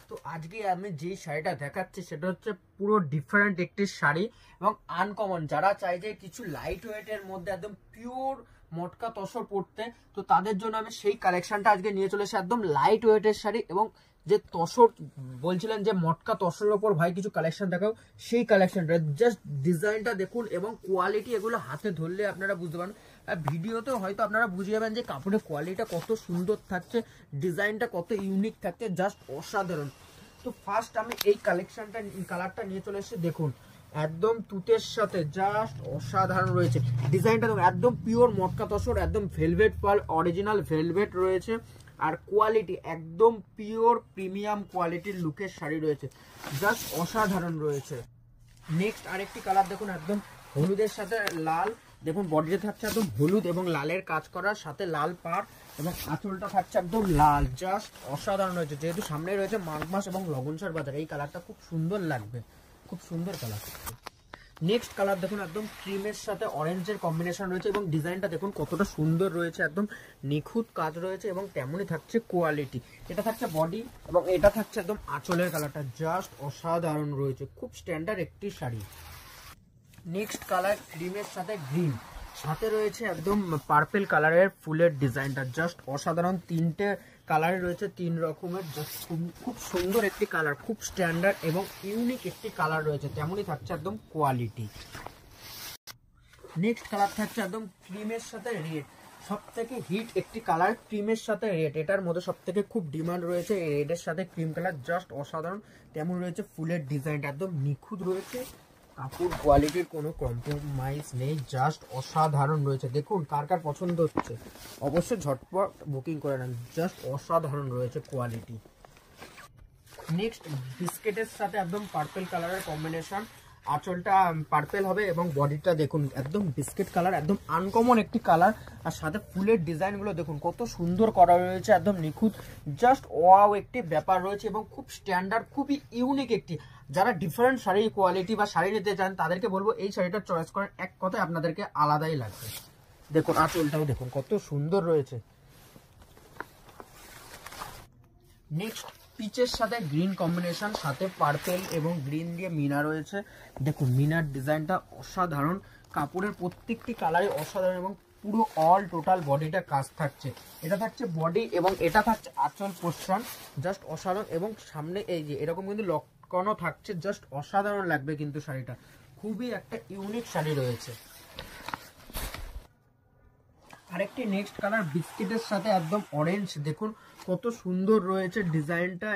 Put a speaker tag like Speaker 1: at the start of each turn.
Speaker 1: তো আজকে আমি যে শাড়িটা দেখাচ্ছি সেটা হচ্ছে পুরো ডিফারেন্ট একটি শাড়ি এবং আনকমন। যারা চাই যে কিছু লাইট ওয়েটের মধ্যে একদম পিওর মটকা তসর পড়তে, তো তাদের জন্য আমি সেই কালেকশনটা আজকে নিয়ে চলে এসেছি। একদম লাইট ওয়েটের শাড়ি এবং যে তসর বলছিলেন যে মটকা তসরের ওপর ভাই কিছু কালেকশন দেখাও, সেই কালেকশনটা জাস্ট ডিজাইনটা দেখুন এবং কোয়ালিটি, এগুলো হাতে ধরলে আপনারা বুঝতে পারেন। ভিডিওতেও হয়তো আপনারা বুঝে যাবেন যে কাপড়ের কোয়ালিটিটা কত সুন্দর থাকছে, ডিজাইনটা কত ইউনিক থাকছে, জাস্ট অসাধারণ। তো ফার্স্ট আমি এই কালেকশনটা কালারটা নিয়ে চলে এসেছি, দেখুন একদম তুতের সাথে জাস্ট অসাধারণ রয়েছে ডিজাইনটা। দেখুন একদম পিওর মটকা তসর, একদম ভেলভেট পাল, অরিজিনাল ভেলভেট রয়েছে আর কোয়ালিটি একদম পিওর প্রিমিয়াম কোয়ালিটির লুকের শাড়ি রয়েছে, জাস্ট অসাধারণ রয়েছে। নেক্সট আরেকটি কালার দেখুন, একদম হলুদের সাথে লাল, দেখুন বডিতে থাকছে একদম হলুদ এবং লালের কাজ করার সাথে লাল পাড় এবং আঁচলটা থাকছে একদম লাল, জাস্ট অসাধারণ রয়েছে। যেহেতু সামনে রয়েছে মাঘ মাস এবং লগনসার বাজার, এই কালারটা খুব সুন্দর লাগবে, খুব সুন্দর কালার। নেক্সট কালার দেখুন, একদম ক্রিমের সাথে অরেঞ্জের কম্বিনেশন রয়েছে এবং ডিজাইনটা দেখুন কতটা সুন্দর রয়েছে, একদম নিখুঁত কাজ রয়েছে এবং তেমনই থাকছে কোয়ালিটি। এটা থাকছে বডি এবং এটা থাকছে একদম আঁচলের কালারটা, জাস্ট অসাধারণ রয়েছে, খুব স্ট্যান্ডার্ড একটি শাড়ি। নেক্সট কালার ক্রিমের সাথে গ্রিন, সাথে রয়েছে একদম পার্পেল কালারের ফুলের ডিজাইনটা, জাস্ট অসাধারণ। তিনটে কালারে রয়েছে, তিন রকমের, জাস্ট খুব সুন্দর একটি কালার, খুব স্ট্যান্ডার্ড এবং ইউনিক একটি কালার রয়েছে, তেমনই থাকছে একদম কোয়ালিটি। নেক্সট কালার থাকছে একদম ক্রিমের সাথে রেড, সব থেকে হিট একটি কালার ক্রিমের সাথে রেড, এটার মধ্যে সব থেকে খুব ডিমান্ড রয়েছে রেডের সাথে ক্রিম কালার, জাস্ট অসাধারণ। তেমন রয়েছে ফুলের ডিজাইনটা একদম নিখুঁত রয়েছে, কাপড় কোয়ালিটির কোনো কম্প্রোমাইজ নেই, জাস্ট অসাধারণ রয়েছে। দেখুন কার কার পছন্দ হচ্ছে অবশ্যই ঝটপট বুকিং করে নেন, জাস্ট অসাধারণ রয়েছে কোয়ালিটি। নেক্সট বিস্কেটের সাথে একদম পার্পেল কালারের কম্বিনেশন, আঁচলটা পার্পেল হবে এবং বডিটা দেখুন একদম বিস্কিট কালার, একদম আনকমন একটি কালার। আর সাথে ফুলের ডিজাইনগুলো দেখুন কত সুন্দর করা রয়েছে, একদম নিখুঁত, জাস্ট ওয়াও একটি ব্যাপার রয়েছে এবং খুব স্ট্যান্ডার্ড, খুবই ইউনিক একটি। যারা ডিফারেন্ট শাড়ির কোয়ালিটি বা শাড়ি নিতে চান তাদেরকে বলবো এই শাড়িটা চয়েস করেন, এক কথায় আপনাদেরকে আলাদাই লাগবে। দেখুন আঁচলটাও দেখুন কত সুন্দর রয়েছে। নেক্সট পিচের সাথে গ্রিন কম্বিনেশন, সাথে পার্পেল এবং গ্রিন দিয়ে মিনা রয়েছে, দেখুন মিনার ডিজাইনটা অসাধারণ, কাপড়ের প্রত্যেকটি কালারে অসাধারণ এবং পুরো অল টোটাল বডিটা কাজ থাকছে। এটা থাকছে বডি এবং এটা থাকছে আঁচল পোর্শন, জাস্ট অসাধারণ। এবং সামনে এই যে এরকম কিন্তু লটকানো থাকছে, জাস্ট অসাধারণ লাগবে কিন্তু শাড়িটা, খুবই একটা ইউনিক শাড়ি রয়েছে। আরেকটি নেক্সট কালার বিস্কিটের সাথে একদম অরেঞ্জ, দেখুন কত সুন্দর রয়েছে ডিজাইনটা।